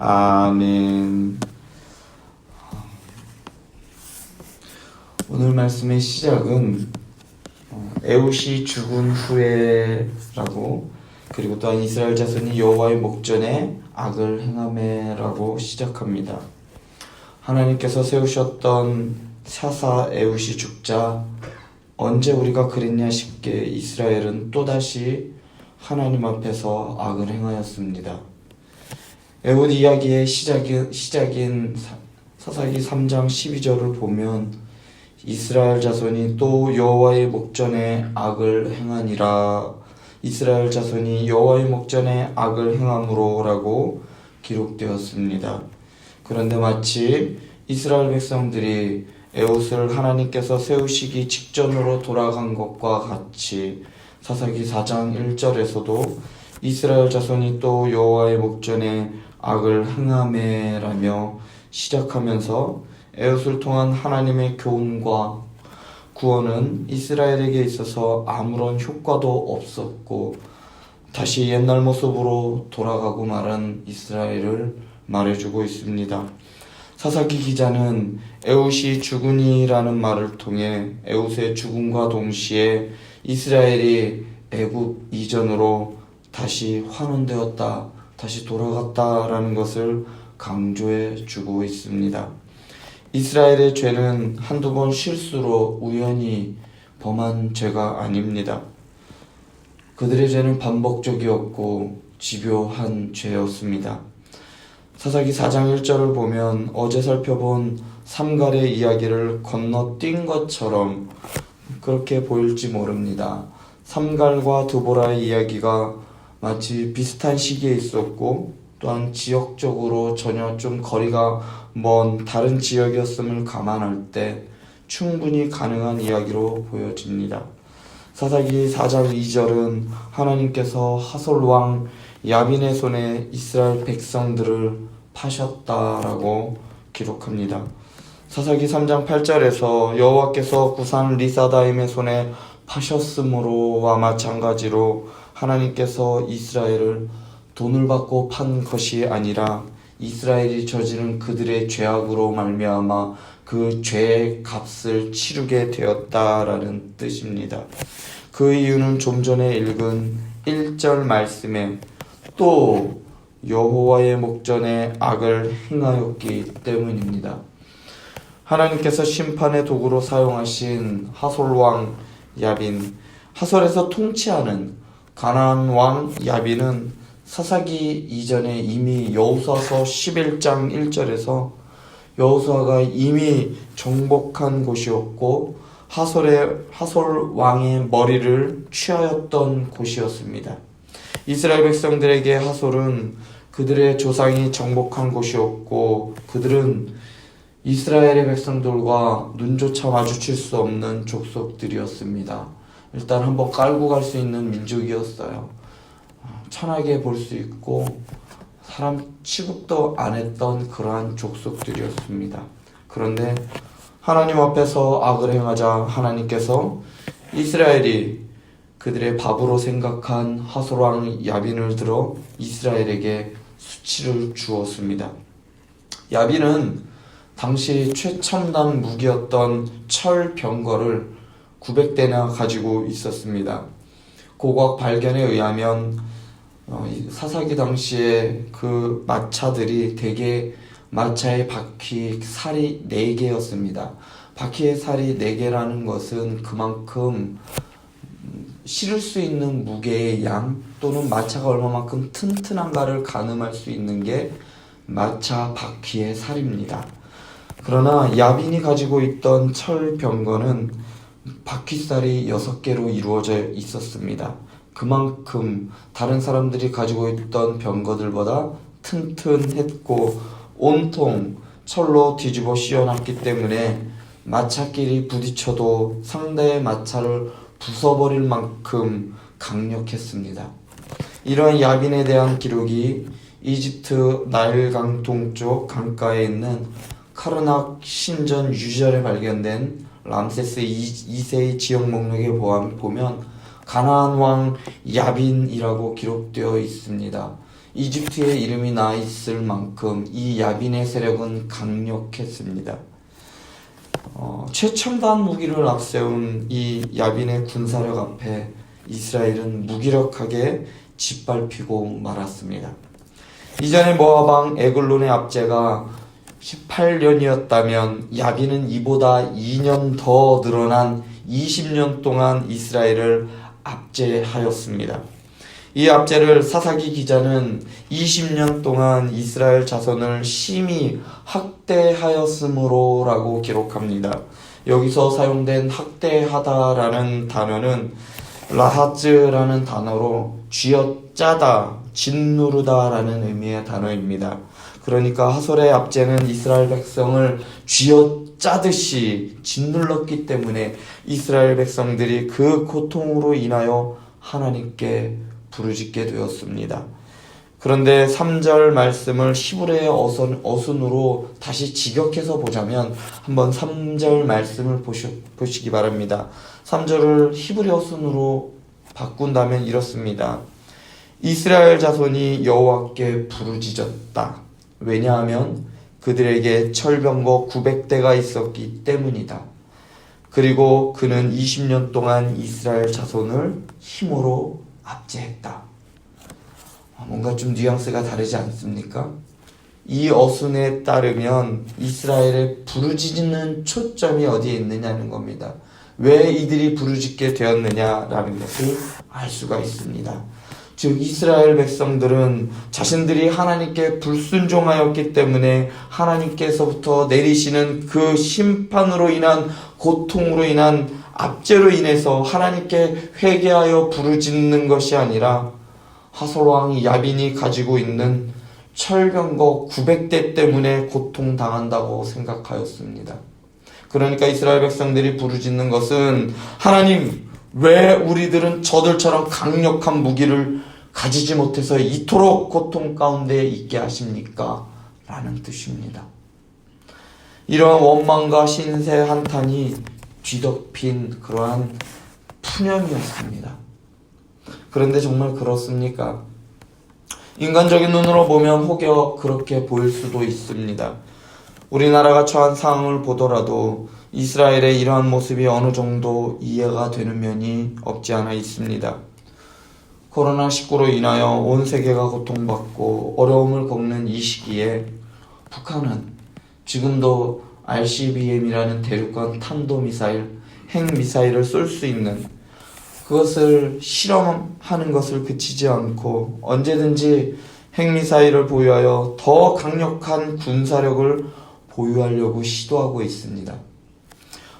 아멘. 오늘 말씀의 시작은 에훗이 죽은 후에라고, 그리고 또한 이스라엘 자손이 여호와의 목전에 악을 행하매라고 시작합니다. 하나님께서 세우셨던 사사 에훗이 죽자 언제 우리가 그랬냐 싶게 이스라엘은 또다시 하나님 앞에서 악을 행하였습니다. 에훗 이야기의 시작인 사사기 3장 12절을 보면 이스라엘 자손이 또 여호와의 목전에 악을 행하니라, 이스라엘 자손이 여호와의 목전에 악을 행함으로라고 기록되었습니다. 그런데 마치 이스라엘 백성들이 에훗을 하나님께서 세우시기 직전으로 돌아간 것과 같이 사사기 4장 1절에서도 이스라엘 자손이 또 여호와의 목전에 악을 행하매라며 시작하면서 에훗을 통한 하나님의 교훈과 구원은 이스라엘에게 있어서 아무런 효과도 없었고 다시 옛날 모습으로 돌아가고 말한 이스라엘을 말해주고 있습니다. 사사기 기자는 에훗이 죽으니라는 말을 통해 에훗의 죽음과 동시에 이스라엘이 애굽 이전으로 다시 환원되었다, 다시 돌아갔다라는 것을 강조해 주고 있습니다. 이스라엘의 죄는 한두 번 실수로 우연히 범한 죄가 아닙니다. 그들의 죄는 반복적이었고 집요한 죄였습니다. 사사기 4장 1절을 보면 어제 살펴본 삼갈의 이야기를 건너뛴 것처럼 그렇게 보일지 모릅니다. 삼갈과 드보라의 이야기가 마치 비슷한 시기에 있었고 또한 지역적으로 전혀 좀 거리가 먼 다른 지역이었음을 감안할 때 충분히 가능한 이야기로 보여집니다. 사사기 4장 2절은 하나님께서 하솔 왕 야빈의 손에 이스라엘 백성들을 파셨다라고 기록합니다. 사사기 3장 8절에서 여호와께서 구산 리사다임의 손에 파셨으므로와 마찬가지로 하나님께서 이스라엘을 돈을 받고 판 것이 아니라 이스라엘이 저지른 그들의 죄악으로 말미암아 그 죄의 값을 치르게 되었다라는 뜻입니다. 그 이유는 좀 전에 읽은 1절 말씀에 또 여호와의 목전에 악을 행하였기 때문입니다. 하나님께서 심판의 도구로 사용하신 하솔 왕 야빈, 하솔에서 통치하는 가나안 왕 야빈은 사사기 이전에 이미 여호수아서 11장 1절에서 여호수아가 이미 정복한 곳이었고 하솔 왕의 머리를 취하였던 곳이었습니다. 이스라엘 백성들에게 하솔은 그들의 조상이 정복한 곳이었고 그들은 이스라엘의 백성들과 눈조차 마주칠 수 없는 족속들이었습니다. 일단 한번 깔고 갈 수 있는 민족이었어요. 천하게 볼 수 있고 사람 취급도 안 했던 그러한 족속들이었습니다. 그런데 하나님 앞에서 악을 행하자 하나님께서 이스라엘이 그들의 밥으로 생각한 하솔왕 야빈을 들어 이스라엘에게 수치를 주었습니다. 야빈은 당시 최첨단 무기였던 철 병거를 900대나 가지고 있었습니다. 고고학 발견에 의하면 사사기 당시에 그 마차들이 대개 마차의 바퀴 살이 4개였습니다. 바퀴의 살이 4개라는 것은 그만큼 실을 수 있는 무게의 양 또는 마차가 얼마만큼 튼튼한가를 가늠할 수 있는 게 마차 바퀴의 살입니다. 그러나 야빈이 가지고 있던 철 병거는 바퀴살이 6개로 이루어져 있었습니다. 그만큼 다른 사람들이 가지고 있던 병거들보다 튼튼했고 온통 철로 뒤집어 씌워놨기 때문에 마차끼리 부딪혀도 상대의 마차를 부숴버릴 만큼 강력했습니다. 이러한 야빈에 대한 기록이 이집트 나일강 동쪽 강가에 있는 카르낙 신전 유절에 발견된 람세스 2세의 지역 목록에 보면 가나안 왕 야빈이라고 기록되어 있습니다. 이집트의 이름이 나 있을 만큼 이 야빈의 세력은 강력했습니다. 최첨단 무기를 앞세운 이 야빈의 군사력 앞에 이스라엘은 무기력하게 짓밟히고 말았습니다. 이전에 모압 왕 에글론의 압제가 18년이었다면 야빈은 이보다 2년 더 늘어난 20년 동안 이스라엘을 압제하였습니다. 이 압제를 사사기 기자는 20년 동안 이스라엘 자손을 심히 학대하였으므로 라고 기록합니다. 여기서 사용된 학대하다라는 단어는 라하즈라는 단어로 쥐어짜다, 짓누르다라는 의미의 단어입니다. 그러니까 하솔의 압제는 이스라엘 백성을 쥐어짜듯이 짓눌렀기 때문에 이스라엘 백성들이 그 고통으로 인하여 하나님께 부르짖게 되었습니다. 그런데 3절 말씀을 히브리의 어순으로 다시 직역해서 보자면 한번 3절 말씀을 보시기 바랍니다. 3절을 히브리 어순으로 바꾼다면 이렇습니다. 이스라엘 자손이 여호와께 부르짖었다. 왜냐하면 그들에게 철병거 900대가 있었기 때문이다. 그리고 그는 20년 동안 이스라엘 자손을 힘으로 압제했다. 뭔가 좀 뉘앙스가 다르지 않습니까? 이 어순에 따르면 이스라엘의 부르짖는 초점이 어디에 있느냐는 겁니다. 왜 이들이 부르짖게 되었느냐라는 것을 알 수가 있습니다. 즉 이스라엘 백성들은 자신들이 하나님께 불순종하였기 때문에 하나님께서부터 내리시는 그 심판으로 인한 고통으로 인한 압제로 인해서 하나님께 회개하여 부르짖는 것이 아니라 하솔왕 야빈이 가지고 있는 철병거 900대 때문에 고통당한다고 생각하였습니다. 그러니까 이스라엘 백성들이 부르짖는 것은 하나님, 왜 우리들은 저들처럼 강력한 무기를 가지지 못해서 이토록 고통 가운데 있게 하십니까? 라는 뜻입니다. 이러한 원망과 신세 한탄이 뒤덮인 그러한 푸념이었습니다. 그런데 정말 그렇습니까? 인간적인 눈으로 보면 혹여 그렇게 보일 수도 있습니다. 우리나라가 처한 상황을 보더라도 이스라엘의 이러한 모습이 어느 정도 이해가 되는 면이 없지 않아 있습니다. 코로나19로 인하여 온 세계가 고통받고 어려움을 겪는 이 시기에 북한은 지금도 ICBM이라는 대륙간 탄도미사일, 핵미사일을 쏠 수 있는 그것을 실험하는 것을 그치지 않고 언제든지 핵미사일을 보유하여 더 강력한 군사력을 보유하려고 시도하고 있습니다.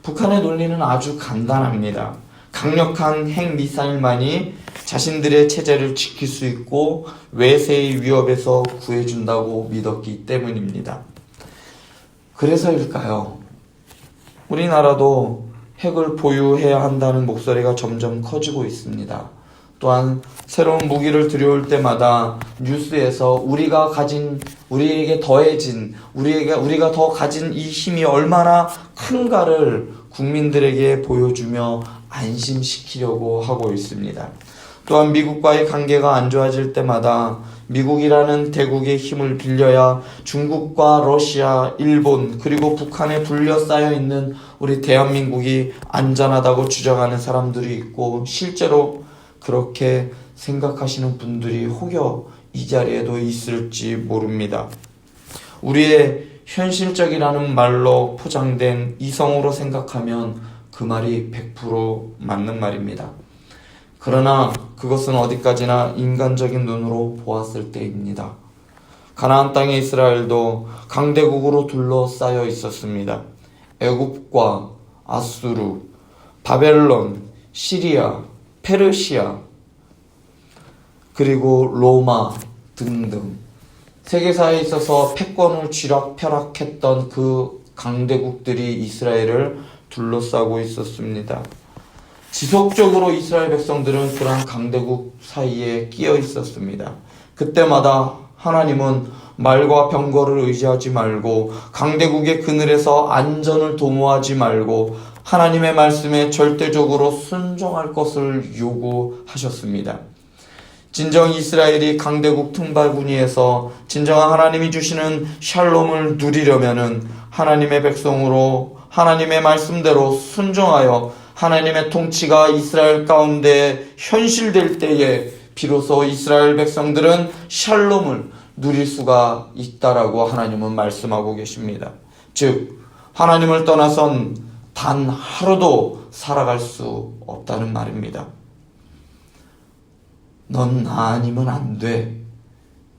북한의 논리는 아주 간단합니다. 강력한 핵미사일만이 자신들의 체제를 지킬 수 있고 외세의 위협에서 구해준다고 믿었기 때문입니다. 그래서일까요? 우리나라도 핵을 보유해야 한다는 목소리가 점점 커지고 있습니다. 또한 새로운 무기를 들여올 때마다 뉴스에서 우리가 더 가진 이 힘이 얼마나 큰가를 국민들에게 보여주며 안심시키려고 하고 있습니다. 또한 미국과의 관계가 안 좋아질 때마다 미국이라는 대국의 힘을 빌려야 중국과 러시아, 일본 그리고 북한에 둘러싸여 있는 우리 대한민국이 안전하다고 주장하는 사람들이 있고 실제로 그렇게 생각하시는 분들이 혹여 이 자리에도 있을지 모릅니다. 우리의 현실적이라는 말로 포장된 이성으로 생각하면 그 말이 100% 맞는 말입니다. 그러나 그것은 어디까지나 인간적인 눈으로 보았을 때입니다. 가나안 땅의 이스라엘도 강대국으로 둘러싸여 있었습니다. 애굽과 아수르, 바벨론, 시리아, 페르시아, 그리고 로마 등등 세계사에 있어서 패권을 쥐락펴락했던 그 강대국들이 이스라엘을 둘러싸고 있었습니다. 지속적으로 이스라엘 백성들은 그러한 강대국 사이에 끼어 있었습니다. 그때마다 하나님은 말과 병거를 의지하지 말고 강대국의 그늘에서 안전을 도모하지 말고 하나님의 말씀에 절대적으로 순종할 것을 요구하셨습니다. 진정 이스라엘이 강대국 틈바구니에서 진정한 하나님이 주시는 샬롬을 누리려면은 하나님의 백성으로 하나님의 말씀대로 순종하여 하나님의 통치가 이스라엘 가운데 현실될 때에 비로소 이스라엘 백성들은 샬롬을 누릴 수가 있다라고 하나님은 말씀하고 계십니다. 즉 하나님을 떠나선 단 하루도 살아갈 수 없다는 말입니다. 넌 나 아니면 안 돼.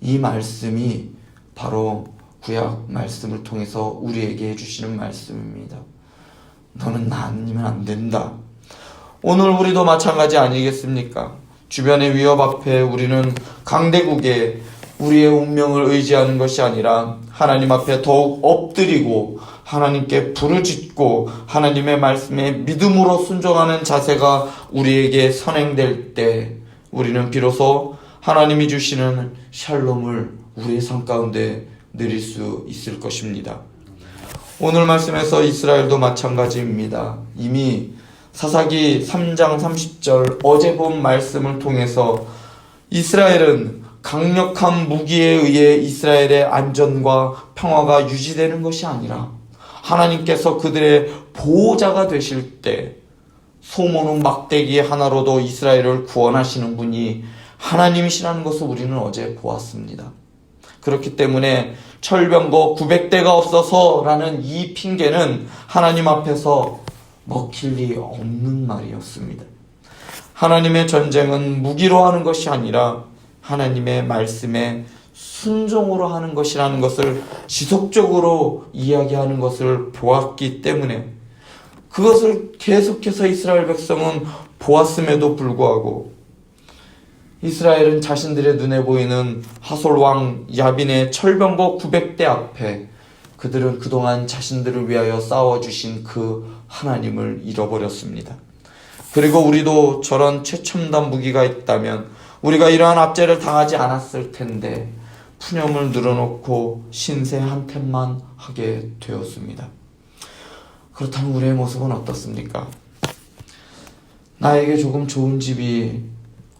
이 말씀이 바로 구약 말씀을 통해서 우리에게 해주시는 말씀입니다. 너는 나 아니면 안 된다. 오늘 우리도 마찬가지 아니겠습니까? 주변의 위협 앞에 우리는 강대국에 우리의 운명을 의지하는 것이 아니라 하나님 앞에 더욱 엎드리고 하나님께 부르짖고 하나님의 말씀에 믿음으로 순종하는 자세가 우리에게 선행될 때 우리는 비로소 하나님이 주시는 샬롬을 우리의 삶 가운데 누릴 수 있을 것입니다. 오늘 말씀에서 이스라엘도 마찬가지입니다. 이미 사사기 3장 30절 어제 본 말씀을 통해서 이스라엘은 강력한 무기에 의해 이스라엘의 안전과 평화가 유지되는 것이 아니라 하나님께서 그들의 보호자가 되실 때 소모는 막대기 하나로도 이스라엘을 구원하시는 분이 하나님이시라는 것을 우리는 어제 보았습니다. 그렇기 때문에 철병거 900대가 없어서라는 이 핑계는 하나님 앞에서 먹힐 리 없는 말이었습니다. 하나님의 전쟁은 무기로 하는 것이 아니라 하나님의 말씀에 순종으로 하는 것이라는 것을 지속적으로 이야기하는 것을 보았기 때문에 그것을 계속해서 이스라엘 백성은 보았음에도 불구하고 이스라엘은 자신들의 눈에 보이는 하솔왕 야빈의 철병거 900대 앞에 그들은 그동안 자신들을 위하여 싸워주신 그 하나님을 잃어버렸습니다. 그리고 우리도 저런 최첨단 무기가 있다면 우리가 이러한 압제를 당하지 않았을 텐데 푸념을 늘어놓고 신세 한탄만 하게 되었습니다. 그렇다면 우리의 모습은 어떻습니까? 나에게 조금 좋은 집이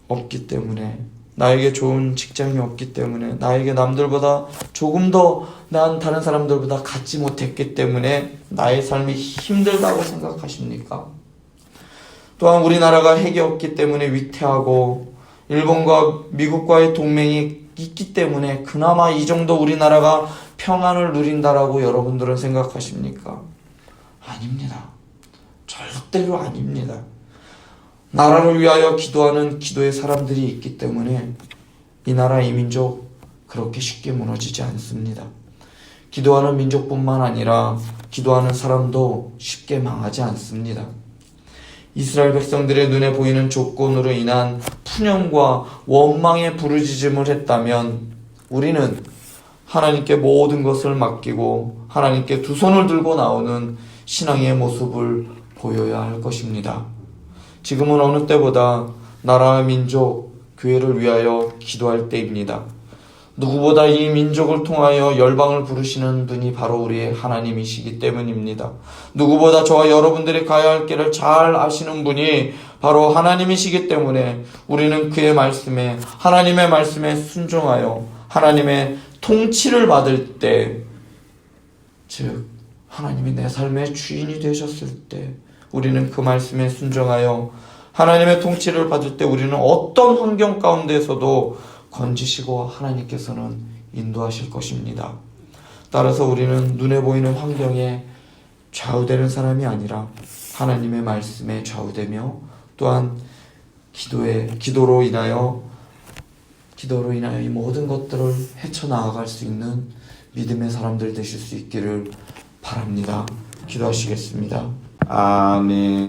없기 때문에, 나에게 좋은 직장이 없기 때문에, 나에게 남들보다 조금 더 난 다른 사람들보다 갖지 못했기 때문에 나의 삶이 힘들다고 생각하십니까? 또한 우리나라가 핵이 없기 때문에 위태하고 일본과 미국과의 동맹이 있기 때문에 그나마 이 정도 우리나라가 평안을 누린다라고 여러분들은 생각하십니까? 아닙니다. 절대로 아닙니다. 나라를 위하여 기도하는 기도의 사람들이 있기 때문에 이 나라 이 민족 그렇게 쉽게 무너지지 않습니다. 기도하는 민족뿐만 아니라 기도하는 사람도 쉽게 망하지 않습니다. 이스라엘 백성들의 눈에 보이는 조건으로 인한 푸념과 원망의 부르짖음을 했다면 우리는 하나님께 모든 것을 맡기고 하나님께 두 손을 들고 나오는 신앙의 모습을 보여야 할 것입니다. 지금은 어느 때보다 나라와 민족, 교회를 위하여 기도할 때입니다. 누구보다 이 민족을 통하여 열방을 부르시는 분이 바로 우리의 하나님이시기 때문입니다. 누구보다 저와 여러분들이 가야 할 길을 잘 아시는 분이 바로 하나님이시기 때문에 우리는 그의 말씀에, 하나님의 말씀에 순종하여 하나님의 통치를 받을 때, 즉 하나님이 내 삶의 주인이 되셨을 때 우리는 그 말씀에 순종하여 하나님의 통치를 받을 때 우리는 어떤 환경 가운데에서도 건지시고 하나님께서는 인도하실 것입니다. 따라서 우리는 눈에 보이는 환경에 좌우되는 사람이 아니라 하나님의 말씀에 좌우되며 또한 기도로 인하여 이 모든 것들을 헤쳐나아갈 수 있는 믿음의 사람들 되실 수 있기를 바랍니다. 기도하시겠습니다. 아멘.